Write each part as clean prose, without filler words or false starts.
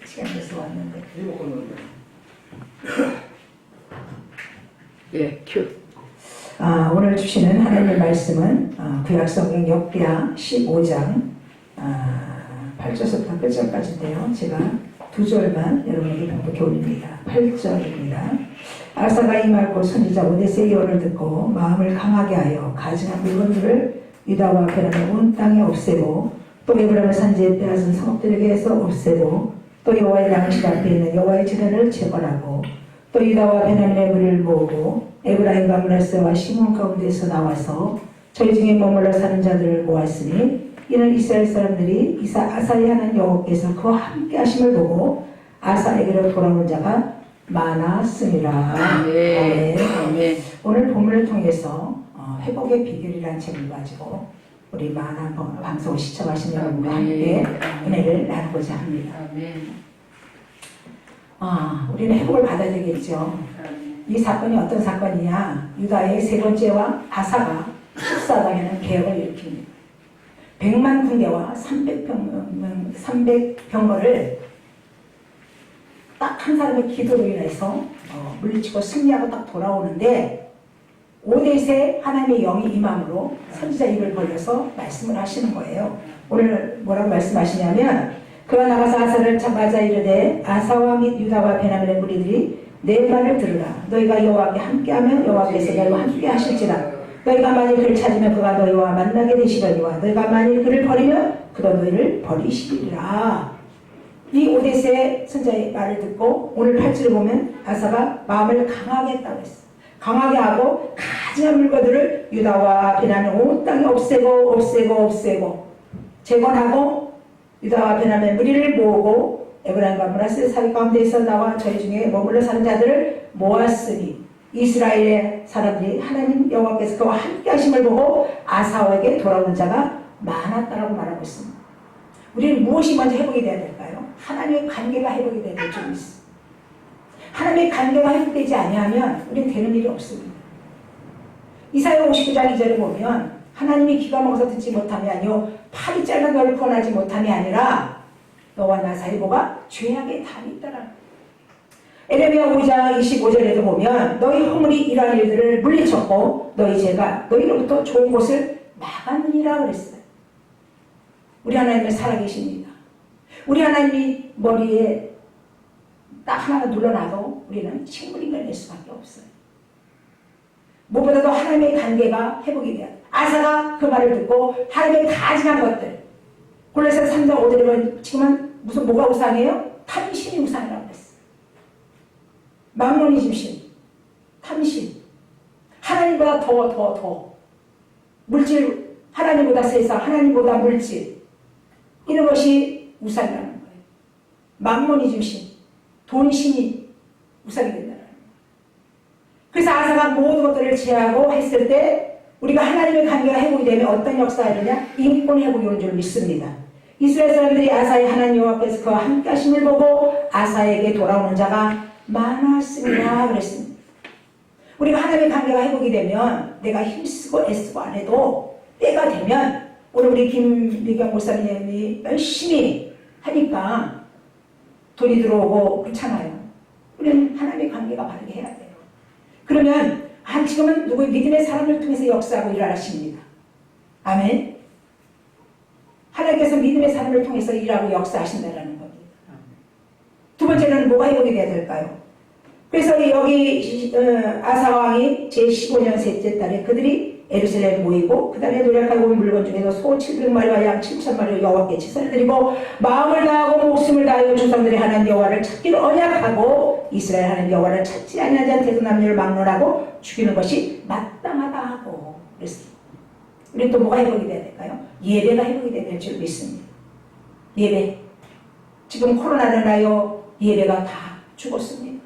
시간 돼서 왔는데. 예, 큐. 오늘 주시는 하나님의 말씀은 구약성경 역기야 15장 8절부터 끝절까지인데요. 제가 두 절만 여러분에게 봉독해 올립니다. 8절입니다. 아사가 이 말 곧 선지자 오데세의 예언을 듣고 마음을 강하게 하여 가증한 물건들을 유다와 베냐민 온 땅에 없애고 또 에브라임 산지에 빼앗은 성읍들에게서 없애고 또 여호와의 당신 앞에 있는 여호와의 제단을 재건하고 또 유다와 베냐민의 무리를 모으고 에브라임과 므낫세와 시몬 가운데서 나와서 저희 중에 머물러 사는 자들을 모았으니 이는 이스라엘 사람들이 아사의 하나님 여호와께서 그와 함께 하심을 보고 아사에게로 돌아온 자가 많았습니다. 아멘. 아멘. 오늘 본문을 통해서 회복의 비결이라는 책을 가지고 우리 많은 방송을 시청하신 여러분과 함께 은혜를 나누고자 합니다. 우리는 회복을 받아야 되겠죠. 이 사건이 어떤 사건이냐? 유다의 세 번째 왕 아사가 14장에는 개혁을 일으킵니다. 100만 군대와 300병거를 딱 한 사람의 기도로 인해서 물리치고 승리하고 딱 돌아오는데 오데세 하나님의 영이 임함으로 선지자 입을 벌려서 말씀을 하시는 거예요. 오늘 뭐라고 말씀하시냐면 그가 나가서 아사를 잡아자 이르되 아사와 및 유다와 베냐민의 무리들이 내 말을 들으라. 너희가 여호와께 함께하면 여호와께서 너희와 함께 하실지라. 너희가 만일 그를 찾으면 그가 너희와 만나게 되시려니와 너희가 만일 그를 버리면 그도 너희를 버리시리라. 이 오데세 선지자의 말을 듣고 오늘 8절을 보면 아사가 마음을 강하게 했다고 했어요. 강하게 하고 가증한 물건들을 유다와 베냐민 온 땅에 없애고 재건하고 유다와 베냐민 무리를 모으고 에브라임과 므낫세 사위 가운데에서 나와 저희 중에 머물러 사는 자들을 모았으니 이스라엘의 사람들이 하나님 여호와께서 그와 함께 하심을 보고 아사에게 돌아오는 자가 많았다라고 말하고 있습니다. 우리는 무엇이 먼저 회복이 돼야 될까요? 하나님의 관계가 회복이 돼야 될 점이 있습니다. 하나님의 관계가 회복되지 아니하면 우리는 되는 일이 없습니다. 이사야 59장 2절을 보면 하나님이 귀가 먹어서 듣지 못함이 아니요 팔이 짧은 너를 구원하지 못함이 아니라 너와 나 사이 뭐가 죄악의 담이 있다라. 에레미야 5장 25절에도 보면 너희 허물이 이러한 일들을 물리쳤고 너희 죄가 너희로부터 좋은 곳을 막았느니라 그랬어요. 우리 하나님은 살아계십니다. 우리 하나님이 머리에 딱 하나 눌러놔도 우리는 식물인간이 될 수밖에 없어요. 무엇보다도 하나님의 관계가 회복이 돼야 돼요. 아사가 그 말을 듣고 하나님의 가증한 것들 골로새 3장 5절에 보면 지금은 무슨 뭐가 우상이에요? 탐심이 우상이라고 했어요. 맘모니즘심, 탐심, 하나님보다 더 물질, 하나님보다 세상, 하나님보다 물질 이런 것이 우상이라는 거예요. 맘모니즘심, 돈심이 우상이 된다는 거예요. 그래서 아사가 모든 것들을 제하고 했을 때 우리가 하나님의 관계가 회복이 되면 어떤 역사가 일어나냐? 인권 회복이 오는 줄 믿습니다. 이스라엘 사람들이 아사의 하나님 여호와께서 그와 함께 하심을 보고 아사에게 돌아오는 자가 많았습니다. 그랬습니다. 우리가 하나님의 관계가 회복이 되면 내가 힘쓰고 애쓰고 안 해도 때가 되면 오늘 우리 김미경 목사님이 열심히 하니까 돈이 들어오고 그렇잖아요. 우리는 하나님의 관계가 바르게 해야 돼요. 그러면 지금은 누구의 믿음의 사람을 통해서 역사하고 일하십니다. 아멘. 하나님께서 믿음의 사람을 통해서 일하고 역사하신다는 겁니다. 두 번째는 뭐가 회복이 돼야 될까요? 그래서 여기 아사왕이 제15년 셋째 달에 그들이 예루살렘에 모이고 그 다음에 노력하고 온 물건 중에서 소 700마리와 양 7,000마리를 여호와께 제사를 드리고 마음을 다하고 목숨을 다하여 조상들의 하나님 여호와를 찾기를 언약하고 이스라엘 하나님 여호와를 찾지 아니하지 않은 태도 남녀를 막론하고 죽이는 것이 마땅하다 하고 그랬습니다. 우리는 또 뭐가 회복이 돼야 될까요? 예배가 회복이 돼야 될 줄 믿습니다. 예배. 지금 코로나를 인하여 예배가 다 죽었습니다.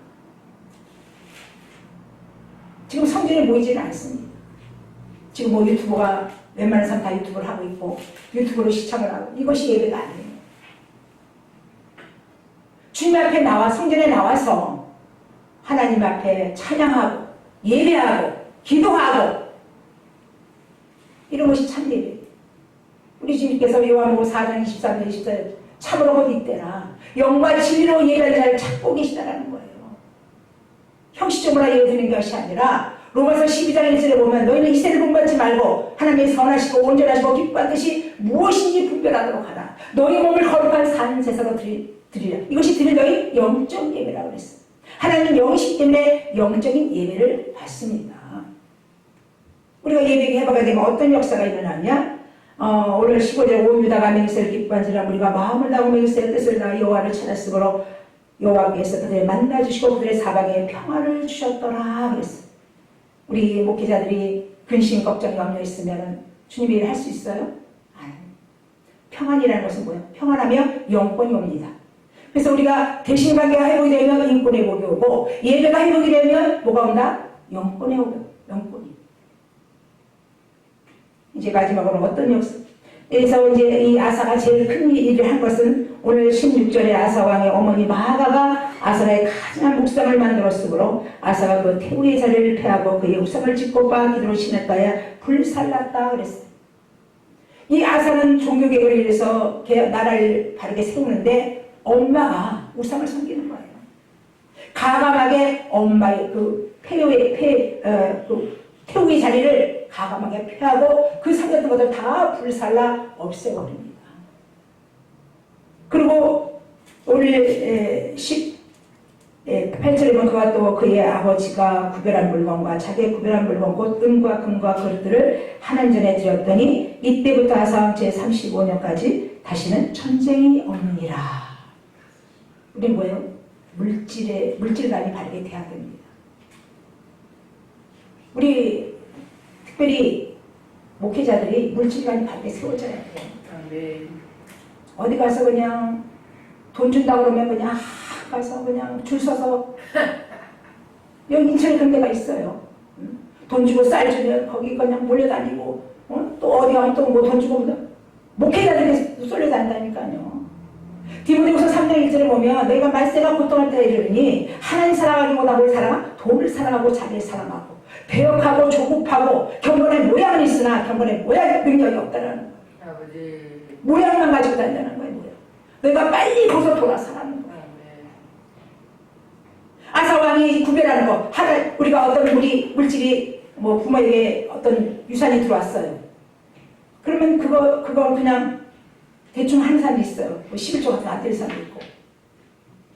지금 성전에 모이지는 않습니다. 지금 뭐 유튜버가 웬만한 사람 다 유튜브를 하고 있고 유튜브로 시청을 하고 이것이 예배가 아니에요. 주님 앞에 나와 성전에 나와서 하나님 앞에 찬양하고 예배하고 기도하고 이런 것이 참 예배예요. 우리 주님께서 요한복음 4장 23절 24절 참으로 곧 이때라. 영과 진리로 예배할 자를 찾고 계시다라는 거예요. 형식적으로 예어드리는 것이 아니라 로마서 12장 1절에 보면 너희는 이세를 본받지 말고 하나님의 선하시고 온전하시고 기뻐한 뜻이 무엇인지 분별하도록 하라. 너희 몸을 거룩한 산 제사로 드리라. 이것이 드릴 너희 영적 예배라고 그랬어요. 하나님은 영이시기 때문에 영적인 예배를 받습니다. 우리가 예배 해보게 되면 어떤 역사가 일어나냐? 오늘 15절 온 유다가 맹세를 기뻐한지라 우리가 마음을 다하고 맹세의 뜻을 다하 여호와를 찾았으므로 여호와께서 그들을 만나주시고 그들의 사방에 평화를 주셨더라 그랬어요. 우리 목회자들이 근심, 걱정, 염려 있으면 주님의 일을 할 수 있어요? 아니. 평안이라는 것은 뭐예요? 평안하면 영권이 옵니다. 그래서 우리가 대신관계가 회복이 되면 인권의 회복이 오고 예배가 회복이 되면 뭐가 온다? 영권의 회복, 영권이. 이제 마지막으로 어떤 역사? 그래서 이제 이 아사가 제일 큰 일을 한 것은 오늘 16절에 아사 왕의 어머니 마아가가 아사의 가증한 목상을 만들었으므로 아사가 그 태우의 자리를 폐하고 그의 우상을 짓고 바 기드론 시냇가에 불살랐다 그랬어요. 이 아사는 종교개혁을 위해서 나라를 바르게 세우는데 엄마가 우상을 섬기는 거예요. 가감하게 엄마의 그 태우의 자리를 가감하게 폐하고 그 섬겼던 것을 다 불살라 없애버립니다. 그리고 오늘 18절에 보면 그와 또 그의 아버지가 구별한 물건과 자기의 구별한 물건 곧 은과 금과 그릇들을 하나님전에 드렸더니 이때부터 아사왕 제35년까지 다시는 전쟁이 없느니라. 우리 뭐예요? 물질관이 바르게 돼야 됩니다. 우리 특별히 목회자들이 물질관이 바르게 세워져야 돼요. 네. 어디 가서 그냥 돈 준다고 그러면 그냥 가서 그냥 줄 서서 여기 인천에 그런 데가 있어요. 돈 주고 쌀 주면 거기 그냥 몰려다니고 또 어디 가면 또 뭐 돈 주고 목회자들이 쏠려다닌다니까요. 디모데후서 3장 1절에 보면 너희가 말세가 고통할 때에 이르니 하나님 사랑하기보다 뭘 사랑하? 돈을 사랑하고 자기를 사랑하고 배역하고 조급하고 경건의 모양은 있으나 경건의 모양의 능력이 없다는 거예요. 아버지. 모양만 가지고 다니는 거예요. 모양. 너희가 빨리 거기서 돌아서라는 거예요. 아사왕이 구별하는 거. 우리가 어떤 우리 물질이 뭐 부모에게 어떤 유산이 들어왔어요. 그러면 그거 그냥 대충 하는 사람이 있어요. 뭐 11조 같은 안 되는 사람도 있고.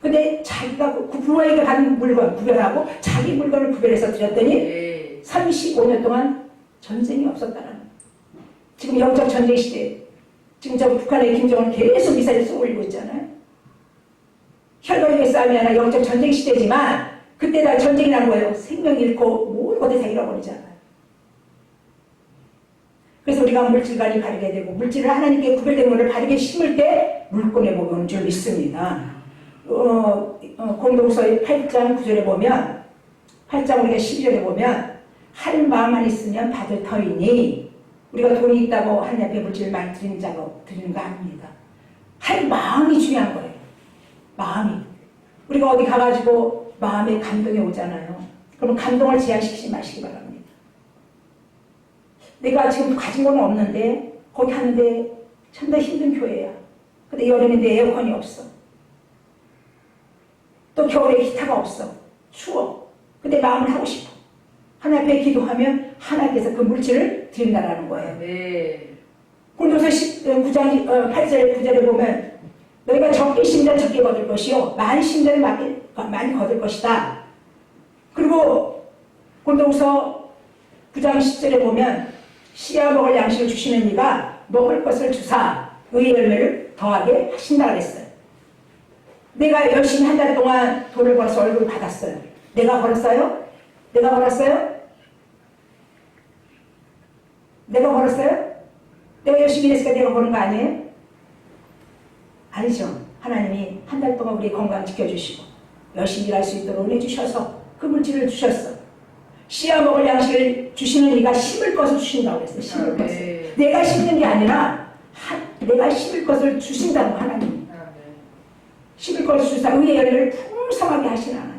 근데 자기가 그 부모에게 받는 물건 구별하고 자기 물건을 구별해서 드렸더니 35년 동안 전쟁이 없었다는 거예요. 지금 영적 전쟁 시대. 지금 저 북한의 김정은 계속 미사일 쏘고 올리고 있잖아요. 혈관의 싸움이 아니라 영적 전쟁 시대지만 그때 다 전쟁이라는 거예요. 생명 잃고 모든 것을 다 잃어버리잖아요. 그래서 우리가 물질관이 바르게 되고 물질을 하나님께 구별된 것을 바르게 심을 때 물권에 보는 줄 믿습니다. 공동서 8장 9절에 보면 8장 우리가 12절에 보면 할 마음만 있으면 받을 터이니 우리가 돈이 있다고 하나님 앞에 물질을 많이 드리는 거 아닙니다. 할 마음이 중요한 거예요. 마음이. 우리가 어디 가가지고 마음에 감동이 오잖아요. 그러면 감동을 제한시키지 마시기 바랍니다. 내가 지금 가진 건 없는데 거기 하는데 참 더 힘든 교회야. 근데 여름인데 에어컨이 없어. 또 겨울에 기타가 없어. 추워. 근데 마음을 하고 싶어. 하나님 앞에 기도하면 하나님께서 그 물질을 드린다라는 거예요. 네. 고린도서 9장 8절 9절에 보면 너희가 적게 심으면 적게 거둘 것이요 많이 심으면 많이 거둘 것이다. 그리고 고린도서 9장 10절에 보면 씨야 먹을 양식을 주시는 이가 먹을 것을 주사 의의 열매를 더하게 하신다 그랬어요. 내가 열심히 한 달 동안 돈을 벌어서 월급을 받았어요. 내가 벌었어요? 내가 벌었어요? 내가 벌었어요? 내가 열심히 일했으니까 내가 버는 거 아니에요? 아니죠. 하나님이 한 달 동안 우리 건강 지켜주시고 열심히 일할 수 있도록 은혜 주셔서 그 물질을 주셨어. 씨야 먹을 양식을 주시는 이가 심을 것을 주신다고 그랬어요. 심을 것을. 내가 심는 게 아니라 내가 심을 것을 주신다고 하나님. 심을 것을 주사 의의 열매를 풍성하게 하시는 하나님.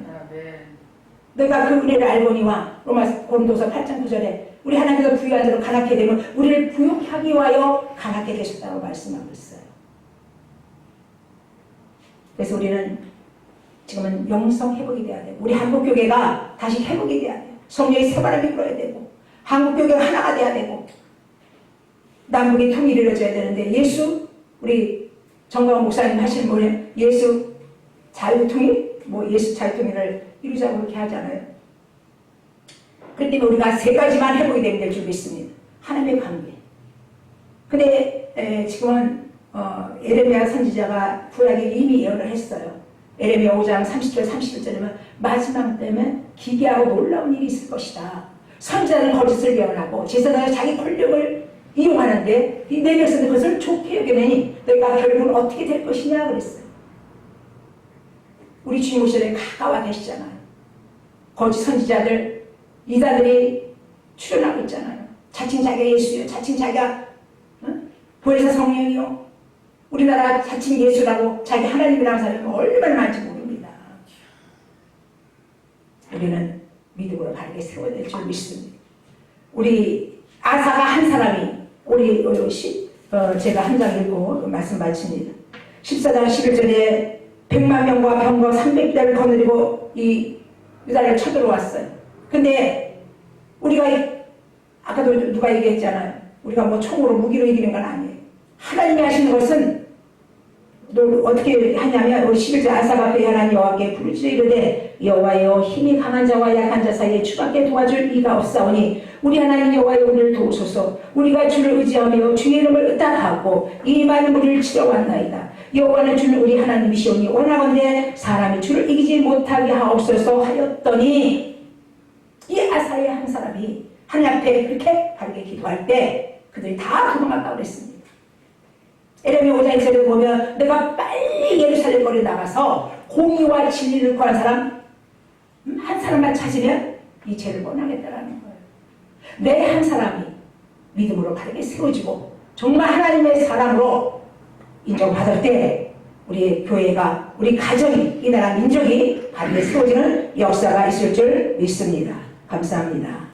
내가 그 은혜를 알거니와 고린도서 8장 9절에 우리 하나님께서 부유한 대로 가난하게 되면 우리를 부욕하기 위하여 가난하게 되셨다고 말씀하고 있어요. 그래서 우리는 지금은 영성 회복이 돼야 되고 우리 한국교회가 다시 회복이 돼야 돼요. 성령의 새바람이 불어야 되고 한국교회가 하나가 돼야 되고 남북의 통일이 이루어져야 되는데 예수 우리 정광훈 목사님 하시는 뭐예요? 예수 자유통일? 뭐 예수 자유통일을 이루자고 그렇게 하잖아요. 그렇기 때문에 우리가 세 가지만 회복이 되면 될 줄 믿습니다. 하나님의 관계. 근데 지금은 에레미야 선지자가 구약에 이미 예언을 했어요. 에레미야 5장 30절 31절이면 마지막 때면 기괴하고 놀라운 일이 있을 것이다. 선지자는 거짓을 예언하고 제사장은 자기 권력을 이용하는데 내 백성들 그것을 좋게 여기느니 너희가 결국은 어떻게 될 것이냐 그랬어요. 우리 주님 오시에 가까워 계시잖아요. 거짓 선지자들 이단들이 출현하고 있잖아요. 자칭 자기가 예수요, 자칭 자기가 보혜사 성령이요, 우리나라 자칭 예수라고 자기 하나님이라는 사람이 얼마나 많은지 모릅니다. 우리는 믿음으로 바르게 세워야 될 줄 믿습니다. 우리 아사가 한 사람이 우리 제가 한 장 읽고 말씀 마칩니다. 14장 11절에 100만 명과 병거 300대를 거느리고 이 유다를 쳐들어왔어요. 근데 우리가 아까도 누가 얘기했잖아요. 우리가 뭐 총으로 무기로 이기는 건 아니에요. 하나님이 하시는 것은 어떻게 하냐면 우리 11절 아사가 배연한 여호와께 부르짖어 이르되 여호와여 힘이 강한 자와 약한 자 사이에 주밖에 도와줄 이가 없사오니 우리 하나님 여호와여 우리를 도우소서. 우리가 주를 의지하며 주의 이름을 의탁하고 이 많은 무리를 치러왔나이다. 여호와는 주는 우리 하나님이시오니 원하건대 사람이 주를 이기지 못하게 하옵소서 하였더니 이 아사의 한 사람이 하나님 앞에 그렇게 바르게 기도할 때 그들이 다 도망갔다고 그랬습니다. 에레미야 5장 1절에 보면 내가 빨리 예루살렘 거리에 나가서 공의와 진리를 구한 사람 한 사람만 찾으면 이 죄를 원하겠다라는 거예요. 내 한 사람이 믿음으로 바르게 세워지고 정말 하나님의 사람으로 인정받을 때 우리 교회가 우리 가정이 이 나라 민족이 바르게 세워지는 역사가 있을 줄 믿습니다. 감사합니다.